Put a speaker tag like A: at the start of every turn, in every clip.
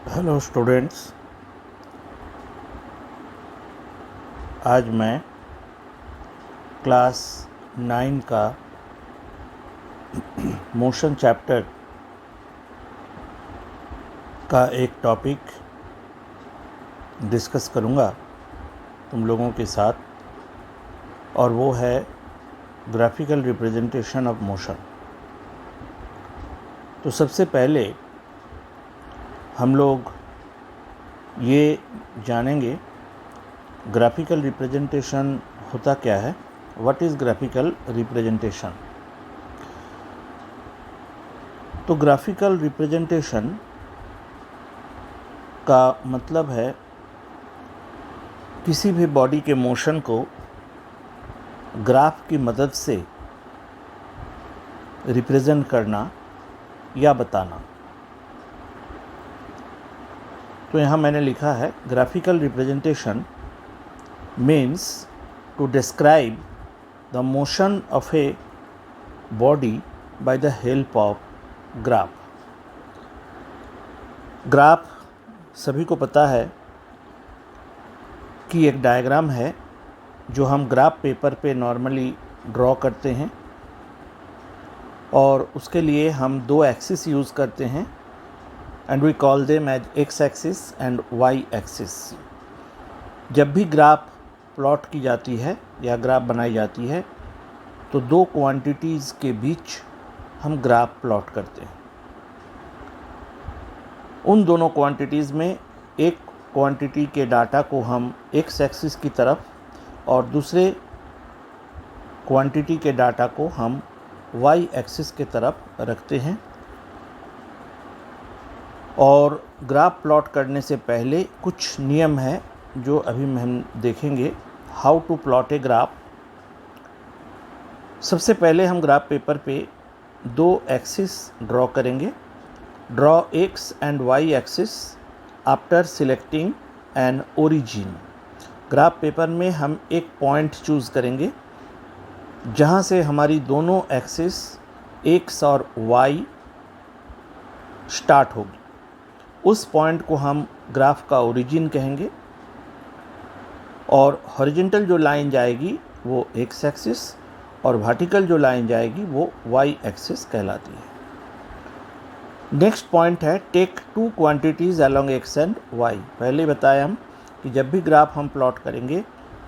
A: Hello students, आज मैं class 9 का मोशन चैप्टर का एक टॉपिक डिस्कस करूंगा तुम लोगों के साथ, और वो है ग्राफिकल रिप्रेजेंटेशन ऑफ मोशन। तो सबसे पहले हम लोग ये जानेंगे ग्राफिकल रिप्रेजेंटेशन होता क्या है। What is graphical representation? तो ग्राफिकल रिप्रेजेंटेशन का मतलब है किसी भी बॉडी के मोशन को ग्राफ की मदद से रिप्रेजेंट करना या बताना। तो यहाँ मैंने लिखा है graphical representation means to describe the motion of a body by the help of graph. Graph सभी को पता है कि एक डायग्राम है जो हम ग्राफ पेपर पे नॉर्मली ड्रॉ करते हैं, और उसके लिए हम दो एक्सिस यूज़ करते हैं and we call them as x axis and y axis। जब भी ग्राफ प्लॉट की जाती है या ग्राफ बनाई जाती है तो दो क्वांटिटीज़ के बीच हम ग्राफ प्लॉट करते हैं। उन दोनों क्वांटिटीज़ में एक क्वांटिटी के डाटा को हम x एक्सिस की तरफ और दूसरे क्वांटिटी के डाटा को हम y एक्सिस की तरफ रखते हैं। और ग्राफ प्लॉट करने से पहले कुछ नियम हैं जो अभी हम देखेंगे। How to plot a graph. सबसे पहले हम ग्राफ पेपर पे दो एक्सिस ड्रॉ करेंगे। Draw X and Y axis after selecting an origin. Graph paper में हम एक पॉइंट चूज़ करेंगे जहाँ से हमारी दोनों एक्सिस एक्स और वाई स्टार्ट होगी। उस पॉइंट को हम ग्राफ का ओरिजिन कहेंगे, और हॉरिजॉन्टल जो लाइन जाएगी वो एक्स एक्सिस और वर्टिकल जो लाइन जाएगी वो वाई एक्सिस कहलाती है। नेक्स्ट पॉइंट है take two quantities along X and Y. पहले बताया हम कि जब भी ग्राफ हम प्लॉट करेंगे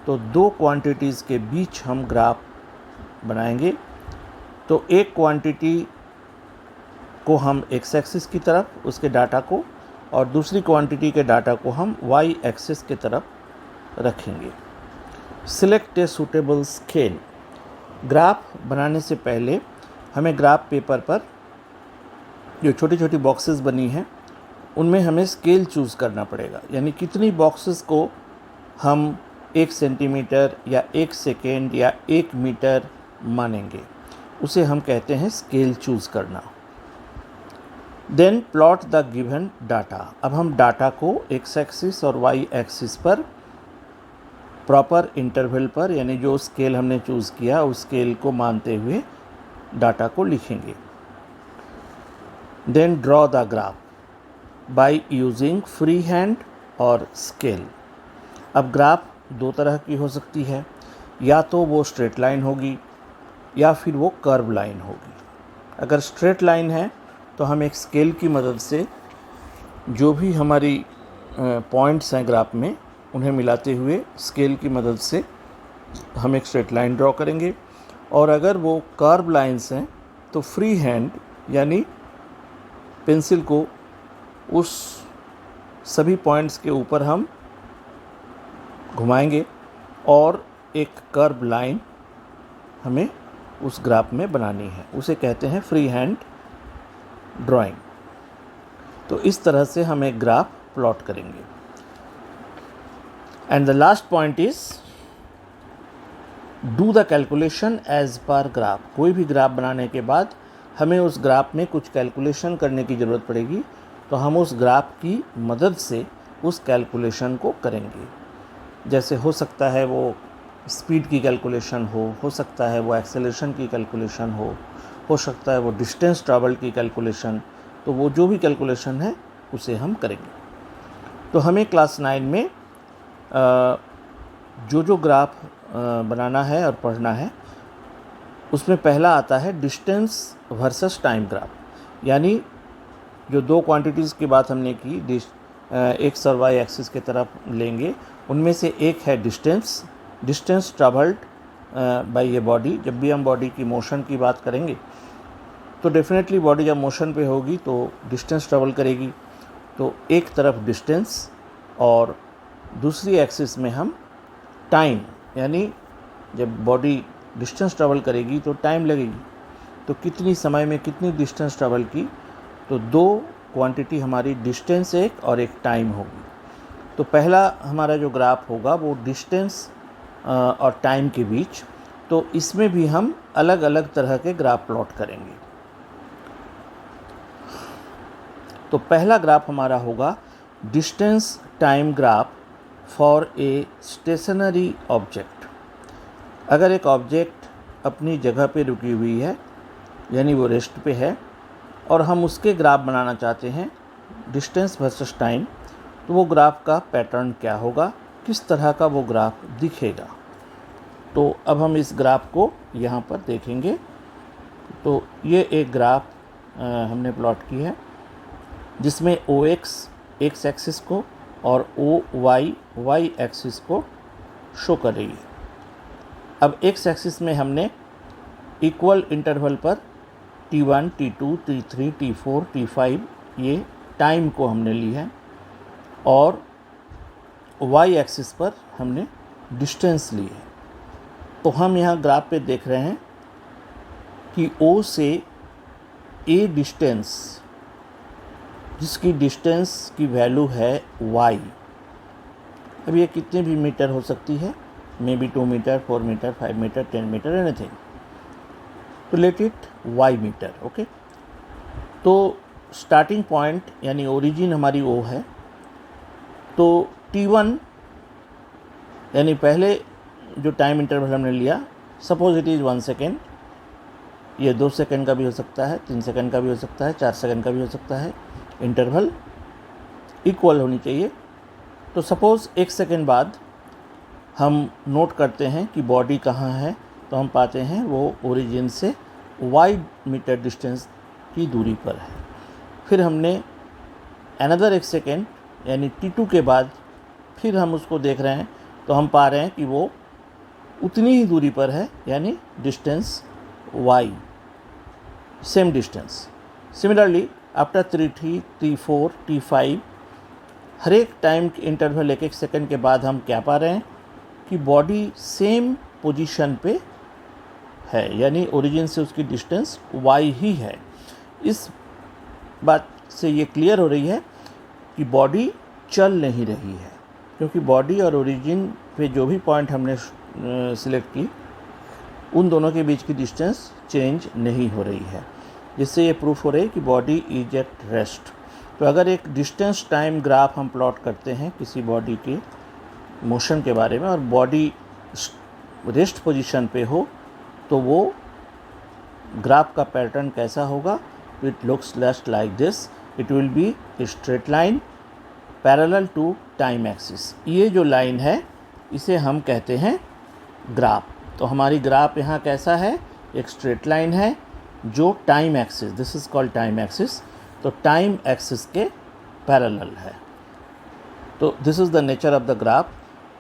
A: तो दो क्वांटिटीज़ के बीच हम ग्राफ बनाएंगे। तो एक क्वांटिटी को हम एक्स एक्सिस की तरफ उसके डाटा को, और दूसरी क्वांटिटी के डाटा को हम वाई एक्सिस की तरफ रखेंगे। Select a suitable scale. Graph बनाने से पहले हमें ग्राफ पेपर पर जो छोटी छोटी बॉक्सेस बनी हैं उनमें हमें स्केल चूज़ करना पड़ेगा, यानी कितनी बॉक्सेस को हम 1 सेंटीमीटर या 1 सेकेंड या 1 मीटर मानेंगे, उसे हम कहते हैं स्केल चूज़ करना। Then plot the given data. अब हम डाटा को एक्स एक्सिस और वाई एक्सिस पर प्रॉपर इंटरवल पर, यानी जो स्केल हमने चूज़ किया उस स्केल को मानते हुए डाटा को लिखेंगे। Then draw the graph by using free hand और स्केल। अब ग्राफ दो तरह की हो सकती है, या तो वो स्ट्रेट लाइन होगी या फिर वो कर्व लाइन होगी। अगर स्ट्रेट लाइन है तो हम एक स्केल की मदद से जो भी हमारी पॉइंट्स हैं ग्राफ में उन्हें मिलाते हुए स्केल की मदद से हम एक स्ट्रेट लाइन ड्रॉ करेंगे। और अगर वो कर्व लाइंस हैं तो फ्री हैंड यानी पेंसिल को उस सभी पॉइंट्स के ऊपर हम घुमाएंगे और एक कर्व लाइन हमें उस ग्राफ में बनानी है, उसे कहते हैं फ्री हैंड ड्राइंग। तो इस तरह से हम एक ग्राफ प्लॉट करेंगे। And the last point is do the calculation as per graph. कोई भी ग्राफ बनाने के बाद हमें उस ग्राफ में कुछ कैलकुलेशन करने की ज़रूरत पड़ेगी, तो हम उस ग्राफ की मदद से उस कैलकुलेशन को करेंगे। जैसे हो सकता है वो स्पीड की कैलकुलेशन हो सकता है वो एक्सेलरेशन की कैलकुलेशन हो सकता है वो डिस्टेंस ट्रैवल की कैलकुलेशन। तो वो जो भी कैलकुलेशन है उसे हम करेंगे। तो हमें क्लास 9 में जो ग्राफ बनाना है और पढ़ना है, उसमें पहला आता है डिस्टेंस वर्सेस टाइम ग्राफ। यानी जो दो क्वांटिटीज़ की बात हमने की, एक्स और वाई एक्सिस की तरफ लेंगे, उनमें से एक है distance travelled bye a body. जब भी हम बॉडी की मोशन की बात करेंगे तो डेफिनेटली बॉडी जब मोशन पे होगी तो डिस्टेंस ट्रैवल करेगी। तो एक तरफ डिस्टेंस और दूसरी एक्सिस में हम टाइम, यानी जब बॉडी डिस्टेंस ट्रैवल करेगी तो टाइम लगेगी। तो कितनी समय में कितनी डिस्टेंस ट्रैवल की, तो दो क्वांटिटी हमारी, डिस्टेंस एक और एक टाइम होगी। तो पहला हमारा जो ग्राफ होगा वो डिस्टेंस और टाइम के बीच, तो इसमें भी हम अलग अलग तरह के ग्राफ प्लॉट करेंगे। तो पहला ग्राफ हमारा होगा distance time graph for a stationary object. अगर एक ऑब्जेक्ट अपनी जगह पे रुकी हुई है, यानी वो रेस्ट पे है, और हम उसके ग्राफ बनाना चाहते हैं डिस्टेंस वर्सेस टाइम, तो वो ग्राफ का पैटर्न क्या होगा, किस तरह का वो ग्राफ दिखेगा। तो अब हम इस ग्राफ को यहाँ पर देखेंगे। तो ये एक ग्राफ हमने प्लॉट की है जिसमें OX एक्स एक्सिस को और OY वाई एक्सिस को शो कर रही है। अब एक्स एक्सिस में हमने इक्वल इंटरवल पर T1, T2, T3, T4, T5 ये टाइम को हमने ली है, और वाई एक्सिस पर हमने डिस्टेंस ली है। तो हम यहाँ ग्राफ पे देख रहे हैं कि O से A डिस्टेंस, जिसकी डिस्टेंस की वैल्यू है y। अब ये कितने भी मीटर हो सकती है, maybe 2 metre, 4 metre, 5 metre, 10 metre, anything, तो let it y metre. Okay, तो स्टार्टिंग पॉइंट यानी ओरिजिन हमारी O है। तो T1 यानी पहले जो टाइम इंटरवल हमने लिया, सपोज इट इज़ 1 सेकेंड, ये 2 सेकेंड का भी हो सकता है, 3 सेकेंड का भी हो सकता है, 4 सेकेंड का भी हो सकता है। इंटरवल इक्वल होनी चाहिए। तो सपोज़ 1 सेकेंड बाद हम नोट करते हैं कि बॉडी कहाँ है, तो हम पाते हैं वो ओरिजिन से y मीटर डिस्टेंस की दूरी पर है। फिर हमने अनदर 1 सेकेंड यानी T2 के बाद फिर हम उसको देख रहे हैं, तो हम पा रहे हैं कि वो उतनी ही दूरी पर है, यानी distance y, same distance. Similarly after T4, T5, हर एक टाइम के इंटरवल 1 सेकेंड के बाद हम क्या पा रहे हैं कि बॉडी सेम पोजीशन पे है, यानी ओरिजिन से उसकी डिस्टेंस y ही है। इस बात से ये क्लियर हो रही है कि बॉडी चल नहीं रही है, क्योंकि बॉडी और ओरिजिन पे जो भी पॉइंट हमने सिलेक्ट की, उन दोनों के बीच की डिस्टेंस चेंज नहीं हो रही है, जिससे ये प्रूफ हो रही है कि बॉडी इज एट रेस्ट। तो अगर एक डिस्टेंस टाइम ग्राफ हम प्लॉट करते हैं किसी बॉडी के मोशन के बारे में, और बॉडी रेस्ट पोजीशन पे हो, तो वो ग्राफ का पैटर्न कैसा होगा, it looks just like this. It will be a straight line parallel to time axis. ये जो लाइन है इसे हम कहते हैं ग्राफ। तो हमारी ग्राफ यहाँ कैसा है, एक स्ट्रेट लाइन है जो time axis, this is called time axis, तो टाइम एक्सिस के पैरेलल है। तो this is the nature of the graph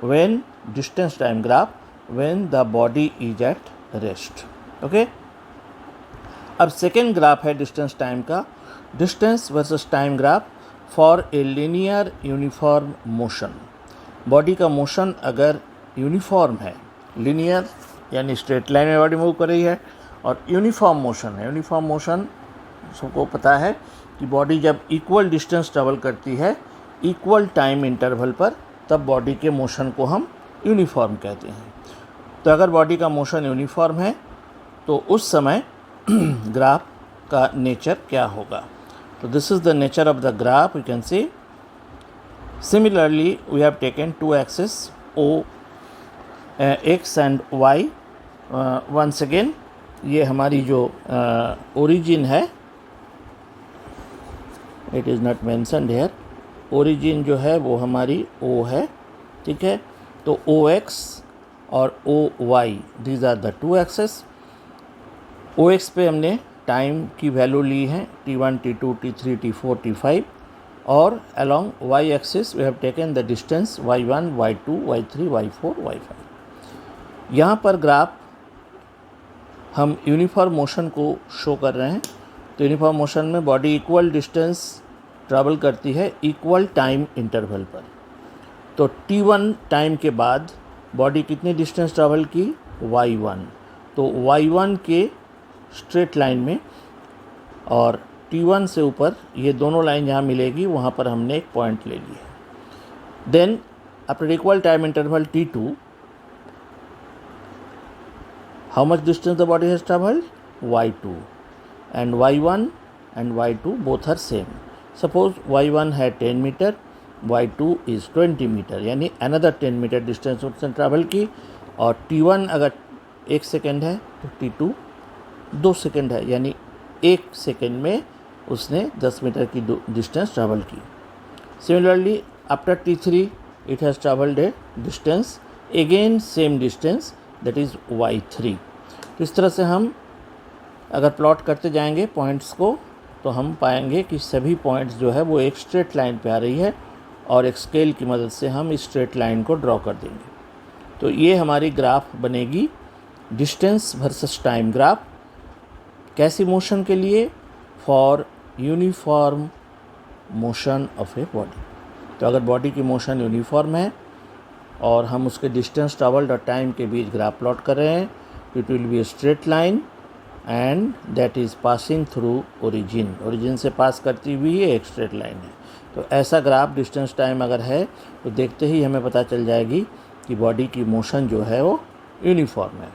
A: when distance time graph, when the body is at rest. Okay, अब सेकेंड ग्राफ है distance time का, distance versus time graph for a linear uniform motion. Body का motion अगर uniform है, linear यानी straight line में body move कर रही है, और यूनिफॉर्म मोशन है। यूनिफॉर्म मोशन सबको पता है कि बॉडी जब इक्वल डिस्टेंस ट्रेवल करती है इक्वल टाइम इंटरवल पर, तब बॉडी के मोशन को हम यूनिफॉर्म कहते हैं। तो अगर बॉडी का मोशन यूनिफॉर्म है तो उस समय ग्राफ का नेचर क्या होगा। तो this is the nature of the graph, you can see. Similarly we have taken two axis O, x and y। Once again ये हमारी जो ओरिजिन है, it is not mentioned here, origin जो है वो हमारी O है, ठीक है। तो OX और OY these are the two axes. OX पे हमने टाइम की वैल्यू ली है T1, T2, T3, T4, T5 और along Y axis we have taken the distance Y1, Y2, Y3, Y4, Y5। यहाँ पर ग्राफ हम यूनिफॉर्म मोशन को शो कर रहे हैं। तो यूनिफॉर्म मोशन में बॉडी इक्वल डिस्टेंस ट्रैवल करती है इक्वल टाइम इंटरवल पर। तो T1 टाइम के बाद बॉडी कितनी डिस्टेंस ट्रैवल की, Y1। तो Y1 के स्ट्रेट लाइन में और T1 से ऊपर ये दोनों लाइन जहाँ मिलेगी वहाँ पर हमने एक पॉइंट ले लिया। Then after equal time interval T2, how much distance the body has traveled, Y2, and Y1 and Y2 both are same. Suppose Y1 had 10 meter, Y2 is 20 meter, यानी another 10 meter distance उसने travel की। और T1 अगर 1 second है तो T2 2 second है, यानी 1 second में उसने 10 मीटर की डिस्टेंस ट्रैवल की। Similarly after T3 it has traveled a distance, again same distance, that is Y3। तो इस तरह से हम अगर प्लॉट करते जाएंगे पॉइंट्स को तो हम पाएंगे कि सभी पॉइंट्स जो है वो एक स्ट्रेट लाइन पे आ रही है और एक स्केल की मदद से हम इस स्ट्रेट लाइन को ड्रॉ कर देंगे। तो ये हमारी ग्राफ बनेगी डिस्टेंस वर्सेस टाइम ग्राफ। कैसी मोशन के लिए, for uniform motion of a body. तो अगर बॉडी की मोशन यूनिफॉर्म है और हम उसके डिस्टेंस ट्रैवल्ड और टाइम के बीच ग्राफ प्लॉट कर रहे हैं, it will be a straight line and that is passing through origin. Origin से पास करती हुई ये एक स्ट्रेट लाइन है। तो ऐसा ग्राफ डिस्टेंस टाइम अगर है तो देखते ही हमें पता चल जाएगी कि बॉडी की मोशन जो है वो यूनिफॉर्म है।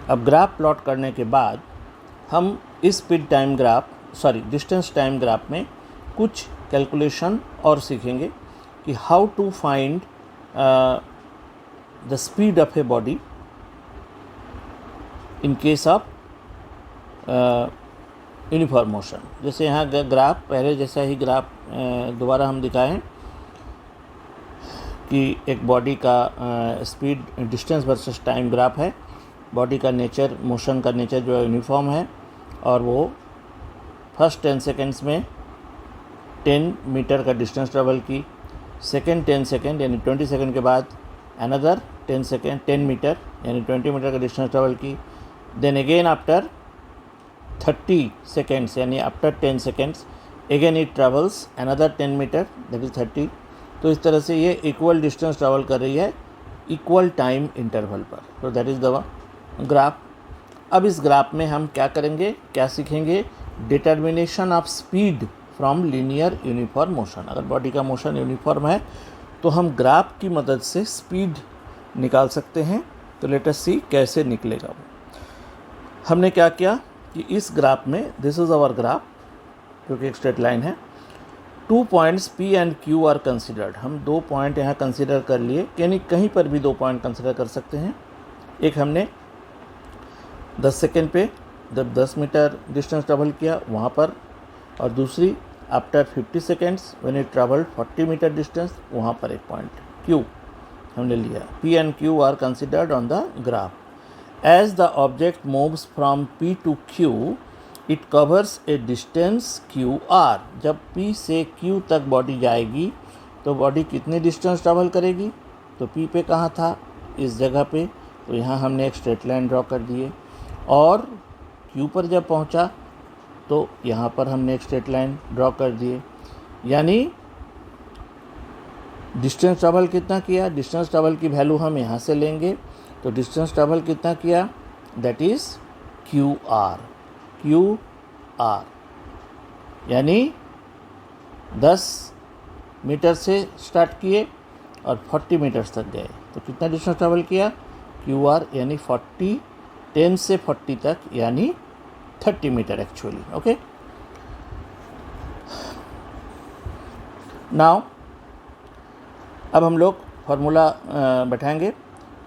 A: अब ग्राफ प्लॉट करने के बाद हम इस speed time graph distance time graph में कुछ कैलकुलेशन और सीखेंगे कि how to find the speed of a body in case of uniform motion. जैसे यहाँ ग्राफ पहले जैसा ही ग्राफ दोबारा हम दिखाएं कि एक बॉडी का speed distance versus time graph है। बॉडी का नेचर, मोशन का नेचर जो है यूनिफॉर्म है और वो फर्स्ट 10 सेकेंड्स में 10 मीटर का डिस्टेंस ट्रेवल की। सेकेंड 10 सेकेंड यानी 20 सेकेंड के बाद अनदर 10 मीटर यानी 20 मीटर का डिस्टेंस ट्रेवल की। देन अगेन आफ्टर 30 सेकेंड्स यानी after 10 seconds again it travels another 10 metre that is 30। तो इस तरह से ये इक्वल डिस्टेंस ट्रैवल कर रही है इक्वल टाइम इंटरवल पर। तो दैट इज़ द ग्राफ। अब इस ग्राफ में हम क्या करेंगे, क्या सीखेंगे, determination of speed from linear uniform motion. अगर बॉडी का मोशन यूनिफॉर्म है तो हम ग्राफ की मदद से स्पीड निकाल सकते हैं। तो लेट अस सी कैसे निकलेगा वो। हमने क्या किया कि इस ग्राफ में, दिस इज़ आवर ग्राफ क्योंकि एक स्ट्रेट लाइन है, 2 points P and Q are considered. हम 2 पॉइंट यहाँ कंसिडर कर लिए, यानी कहीं पर भी 2 पॉइंट कंसिडर कर सकते हैं। एक हमने 10 सेकेंड पे जब 10 मीटर डिस्टेंस ट्रैवल किया वहाँ पर, और दूसरी after 50 seconds when it travelled 40 metre distance, वहाँ पर एक पॉइंट Q हमने लिया। P and Q are considered on the graph. As the object moves from P to Q it covers a distance QR। जब P से Q तक body जाएगी तो बॉडी कितनी डिस्टेंस ट्रैवल करेगी, तो P पे कहाँ था, इस जगह पे, तो यहाँ हमने एक स्ट्रेट लाइन ड्रॉ कर दिए। और Q पर जब पहुँचा तो यहाँ पर हमने एक स्ट्रेट लाइन ड्रॉ कर दिए। यानी डिस्टेंस ट्रैवल कितना किया, डिस्टेंस ट्रैवल की वैल्यू हम यहाँ से लेंगे। तो डिस्टेंस ट्रैवल कितना किया, दैट इज़ QR। यानी 10 मीटर से स्टार्ट किए और 40 मीटर्स तक गए, तो कितना डिस्टेंस ट्रैवल किया, QR यानी 10 से 40 तक यानी 30 मीटर एक्चुअली। ओके, नाउ अब हम लोग फार्मूला बैठाएंगे।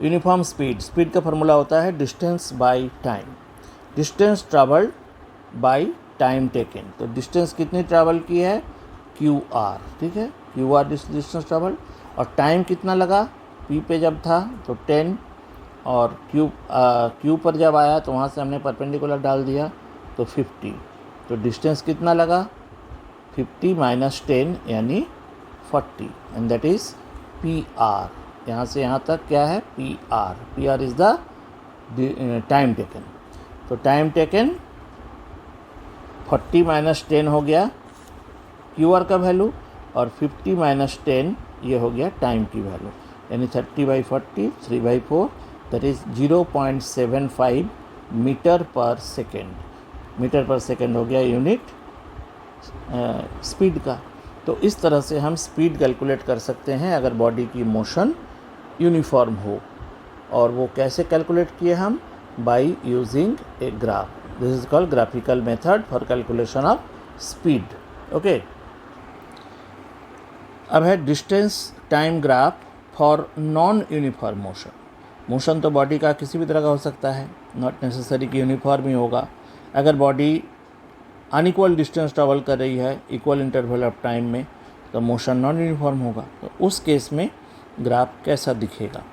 A: यूनिफॉर्म स्पीड का फार्मूला होता है distance by time, distance travelled by time taken. तो डिस्टेंस कितनी ट्रैवल की है, क्यू आर, ठीक है, क्यू आर डिस्टेंस ट्रेवल। और टाइम कितना लगा, पी पे जब था तो 10, और क्यू पर जब आया तो वहाँ से हमने परपेंडिकुलर डाल दिया तो 50। तो डिस्टेंस कितना लगा, 50 माइनस 10 यानी 40, and that is P R. यहाँ से यहाँ तक क्या है, P R. P R is the time taken. तो टाइम टेकन 40 माइनस 10 हो गया क्यू आर का वैल्यू, और 50 माइनस 10 ये हो गया टाइम की वैल्यू, यानी 30/40 3/4, दैट इज़ 0.75 मीटर पर सेकेंड। मीटर पर सेकेंड हो गया यूनिट स्पीड का। तो इस तरह से हम स्पीड कैलकुलेट कर सकते हैं अगर बॉडी की मोशन यूनिफॉर्म हो। और वो कैसे कैलकुलेट किए हम, by using a graph. This is called graphical method for calculation of speed. Okay, अब है distance time graph for non uniform motion. Motion तो बॉडी का किसी भी तरह का हो सकता है, नॉट नेसेसरी कि यूनिफॉर्म ही होगा। अगर बॉडी अनइक्वल डिस्टेंस ट्रेवल कर रही है इक्वल इंटरवल ऑफ टाइम में, तो मोशन नॉन यूनिफॉर्म होगा। तो उस केस में ग्राफ कैसा दिखेगा,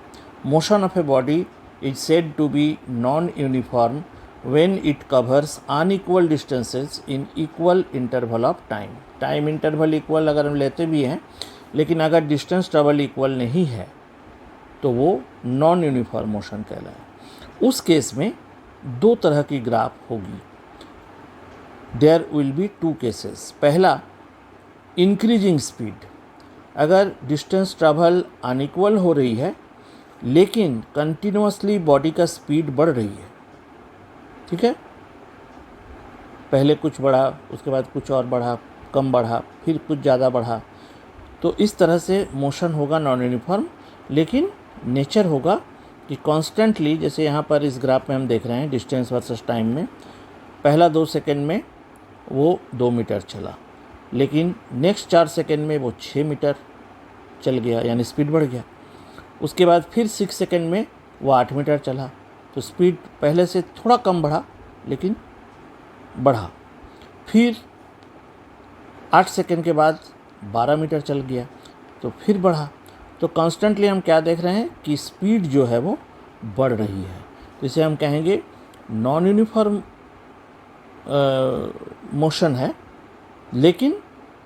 A: motion of a body is said to be non uniform when it covers unequal distances in equal interval of time. Time interval equal अगर हम लेते भी हैं, लेकिन अगर डिस्टेंस ट्रेवल इक्वल नहीं है तो वो नॉन यूनिफॉर्म मोशन कहलाए। उस केस में दो तरह की ग्राफ होगी। There will be two cases. पहला, इंक्रीजिंग स्पीड। अगर डिस्टेंस ट्रेवल अनइक्वल हो रही है लेकिन कंटिन्यूसली बॉडी का स्पीड बढ़ रही है, ठीक है, पहले कुछ बढ़ा, उसके बाद कुछ और बढ़ा, कम बढ़ा, फिर कुछ ज़्यादा बढ़ा, तो इस तरह से मोशन होगा नॉन यूनिफॉर्म। लेकिन नेचर होगा कि कॉन्स्टेंटली, जैसे यहाँ पर इस ग्राफ में हम देख रहे हैं डिस्टेंस वर्सेस टाइम में, पहला 2 सेकेंड में वो 2 मीटर चला, लेकिन नेक्स्ट 4 सेकेंड में वो 6 मीटर चल गया, यानी स्पीड बढ़ गया। उसके बाद फिर 6 सेकेंड में वो 8 मीटर चला, तो स्पीड पहले से थोड़ा कम बढ़ा लेकिन बढ़ा। फिर 8 सेकेंड के बाद 12 मीटर चल गया, तो फिर बढ़ा। तो कॉन्स्टेंटली हम क्या देख रहे हैं कि स्पीड जो है वो बढ़ रही है। तो इसे हम कहेंगे नॉन यूनिफॉर्म मोशन है, लेकिन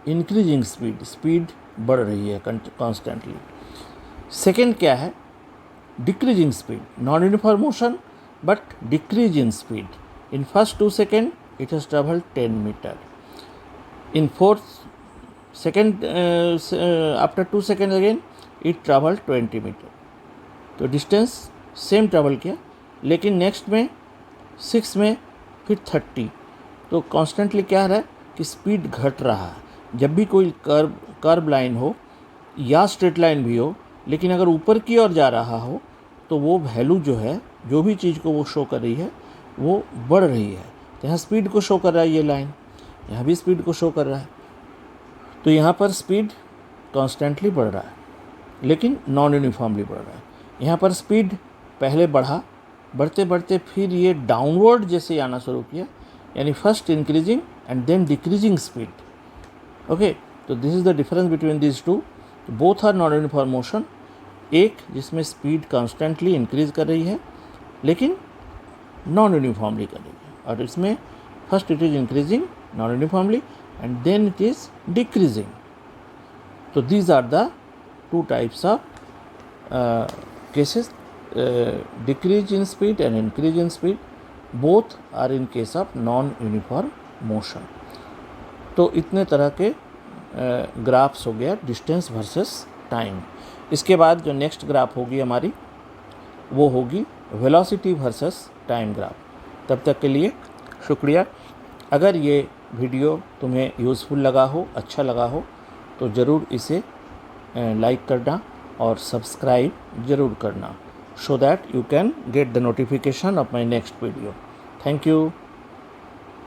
A: इंक्रीजिंग स्पीड, स्पीड बढ़ रही है कॉन्स्टेंटली। सेकेंड क्या है, decreasing speed. Non uniform motion but decrease in speed. In first 2 second it has travelled 10 metre, in fourth second after 2 second again it travel 20 metre. तो distance same travel किया, लेकिन next में 6 में फिर 30। तो constantly क्या रहा है कि स्पीड घट रहा है। जब भी कोई कर्व लाइन हो या स्ट्रेट लाइन भी हो, लेकिन अगर ऊपर की ओर जा रहा हो तो वो वैल्यू जो है, जो भी चीज़ को वो शो कर रही है वो बढ़ रही है। तो यहाँ स्पीड को शो कर रहा है ये लाइन, यहाँ भी स्पीड को शो कर रहा है। तो यहाँ पर स्पीड कॉन्स्टेंटली बढ़ रहा है, लेकिन नॉन यूनिफॉर्मली बढ़ रहा है। यहाँ पर स्पीड पहले बढ़ा, बढ़ते बढ़ते फिर ये डाउनवर्ड जैसे आना शुरू किया, यानी first increasing and then decreasing speed. Okay, तो this is the difference between this two. Both are non uniform motion. एक जिसमें स्पीड कॉन्स्टेंटली इंक्रीज कर रही है लेकिन नॉन यूनिफॉर्मली कर रही है, और इसमें first it is increasing non uniformly and then it is decreasing. तो these are the two types of cases, decrease in speed and increase in speed. Both are in case of non-uniform motion. तो इतने तरह के graphs हो गया distance versus time. इसके बाद जो नेक्स्ट ग्राफ होगी हमारी वो होगी वेलोसिटी वर्सेस टाइम ग्राफ। तब तक के लिए शुक्रिया। अगर ये वीडियो तुम्हें यूज़फुल लगा हो, अच्छा लगा हो, तो ज़रूर इसे लाइक करना और सब्सक्राइब ज़रूर करना, so that you can get the notification of my next video. Thank you.